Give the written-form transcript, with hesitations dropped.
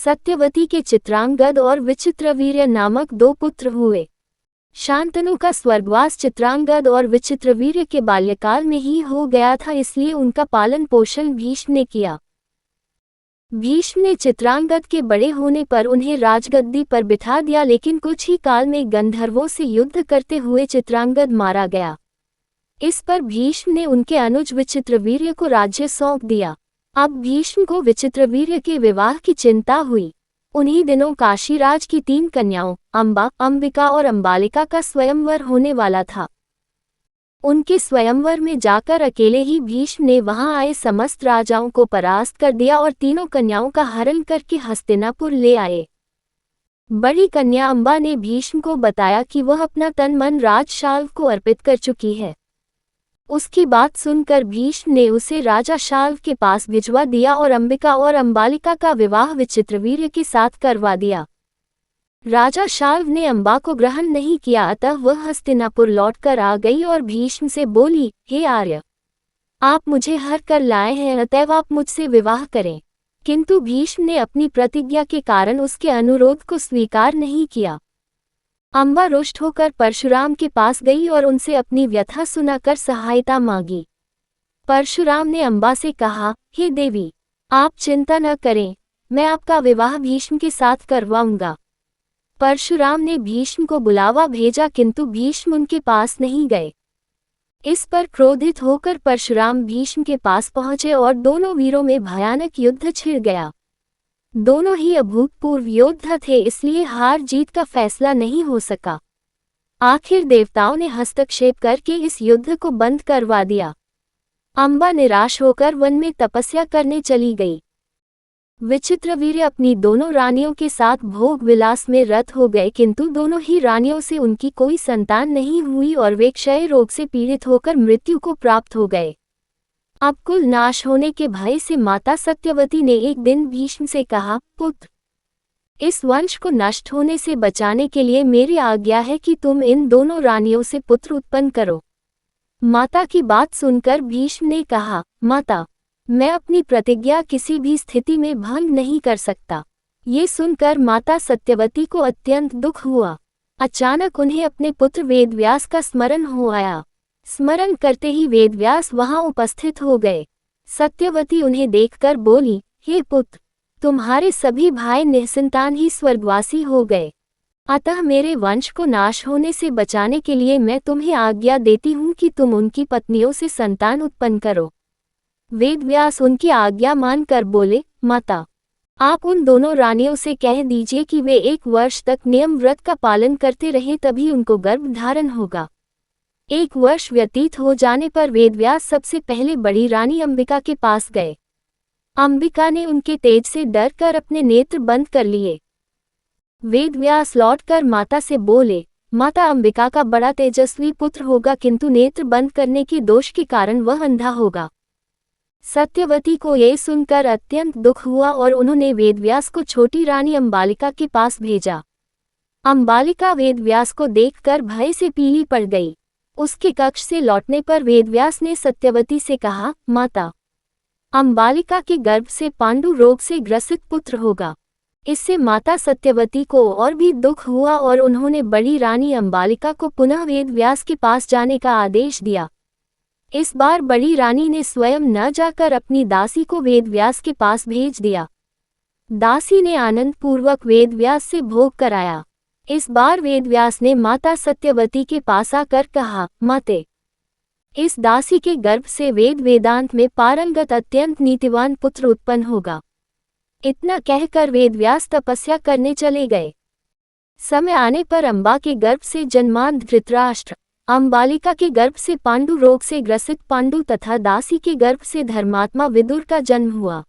सत्यवती के चित्रांगद और विचित्रवीर्य नामक 2 पुत्र हुए। शांतनु का स्वर्गवास चित्रांगद और विचित्रवीर्य के बाल्यकाल में ही हो गया था, इसलिए उनका पालन पोषण भीष्म ने किया। भीष्म ने चित्रांगद के बड़े होने पर उन्हें राजगद्दी पर बिठा दिया, लेकिन कुछ ही काल में गंधर्वों से युद्ध करते हुए चित्रांगद मारा गया। इस पर भीष्म ने उनके अनुज विचित्रवीर्य को राज्य सौंप दिया। अब भीष्म को विचित्रवीर्य के विवाह की चिंता हुई। उन्हीं दिनों काशीराज की 3 कन्याओं अंबा, अंबिका और अंबालिका का स्वयंवर होने वाला था। उनके स्वयंवर में जाकर अकेले ही भीष्म ने वहां आए समस्त राजाओं को परास्त कर दिया और तीनों कन्याओं का हरण करके हस्तिनापुर ले आए। बड़ी कन्या अंबा ने भीष्म को बताया कि वह अपना तन मन राजशाल्व को अर्पित कर चुकी है। उसकी बात सुनकर भीष्म ने उसे राजा शाल्व के पास भिजवा दिया और अंबिका और अंबालिका का विवाह विचित्रवीर्य के साथ करवा दिया। राजा शाल्व ने अंबा को ग्रहण नहीं किया, अतः वह हस्तिनापुर लौटकर आ गई और भीष्म से बोली, हे आर्य, आप मुझे हर कर लाए हैं, अतएव आप मुझसे विवाह करें। किंतु भीष्म ने अपनी प्रतिज्ञा के कारण उसके अनुरोध को स्वीकार नहीं किया। अंबा रुष्ट होकर परशुराम के पास गई और उनसे अपनी व्यथा सुनाकर सहायता मांगी। परशुराम ने अंबा से कहा, हे देवी, आप चिंता न करें, मैं आपका विवाह भीष्म के साथ करवाऊंगा। परशुराम ने भीष्म को बुलावा भेजा, किंतु भीष्म उनके पास नहीं गए। इस पर क्रोधित होकर परशुराम भीष्म के पास पहुंचे और दोनों वीरों में भयानक युद्ध छिड़ गया। दोनों ही अभूतपूर्व योद्धा थे, इसलिए हार जीत का फैसला नहीं हो सका। आखिर देवताओं ने हस्तक्षेप करके इस युद्ध को बंद करवा दिया। अंबा निराश होकर वन में तपस्या करने चली गई। विचित्रवीर्य अपनी दोनों रानियों के साथ भोग विलास में रत हो गए, किंतु दोनों ही रानियों से उनकी कोई संतान नहीं हुई और वे क्षय रोग से पीड़ित होकर मृत्यु को प्राप्त हो गए। अब कुल नाश होने के भय से माता सत्यवती ने एक दिन भीष्म से कहा, पुत्र, इस वंश को नष्ट होने से बचाने के लिए मेरी आज्ञा है कि तुम इन दोनों रानियों से पुत्र उत्पन्न करो। माता की बात सुनकर भीष्म ने कहा, माता, मैं अपनी प्रतिज्ञा किसी भी स्थिति में भंग नहीं कर सकता। ये सुनकर माता सत्यवती को अत्यंत दुख हुआ। अचानक उन्हें अपने पुत्र वेदव्यास का स्मरण हो आया। स्मरण करते ही वेदव्यास वहां उपस्थित हो गए। सत्यवती उन्हें देखकर बोली, हे पुत्र, तुम्हारे सभी भाई निसंतान ही स्वर्गवासी हो गए, अतः मेरे वंश को नाश होने से बचाने के लिए मैं तुम्हें आज्ञा देती हूँ कि तुम उनकी पत्नियों से संतान उत्पन्न करो। वेदव्यास उनकी आज्ञा मानकर बोले, माता, आप उन दोनों रानियों से कह दीजिए कि वे 1 वर्ष तक नियम व्रत का पालन करते रहे, तभी उनको गर्भ धारण होगा। 1 वर्ष व्यतीत हो जाने पर वेदव्यास सबसे पहले बड़ी रानी अंबिका के पास गए। अंबिका ने उनके तेज से डरकर अपने नेत्र बंद कर लिए। वेदव्यास लौटकर माता से बोले, माता, अंबिका का बड़ा तेजस्वी पुत्र होगा, किंतु नेत्र बंद करने के दोष के कारण वह अंधा होगा। सत्यवती को ये सुनकर अत्यंत दुख हुआ और उन्होंने वेदव्यास को छोटी रानी अंबालिका के पास भेजा। अंबालिका वेदव्यास को देखकर भय से पीली पड़ गई। उसके कक्ष से लौटने पर वेदव्यास ने सत्यवती से कहा, माता, अंबालिका के गर्भ से पांडु रोग से ग्रसित पुत्र होगा। इससे माता सत्यवती को और भी दुख हुआ और उन्होंने बड़ी रानी अंबालिका को पुनः वेदव्यास के पास जाने का आदेश दिया। इस बार बड़ी रानी ने स्वयं न जाकर अपनी दासी को वेदव्यास के पास भेज दिया। दासी ने आनंद पूर्वक वेदव्यास से भोग कराया। इस बार वेदव्यास ने माता सत्यवती के पास आकर कहा, माते, इस दासी के गर्भ से वेद वेदांत में पारंगत अत्यंत नीतिवान पुत्र उत्पन्न होगा। इतना कहकर वेदव्यास तपस्या करने चले गए। समय आने पर अंबा के गर्भ से जन्मांध धृतराष्ट्र, अंबालिका के गर्भ से पांडु रोग से ग्रसित पांडु तथा दासी के गर्भ से धर्मात्मा विदुर का जन्म हुआ।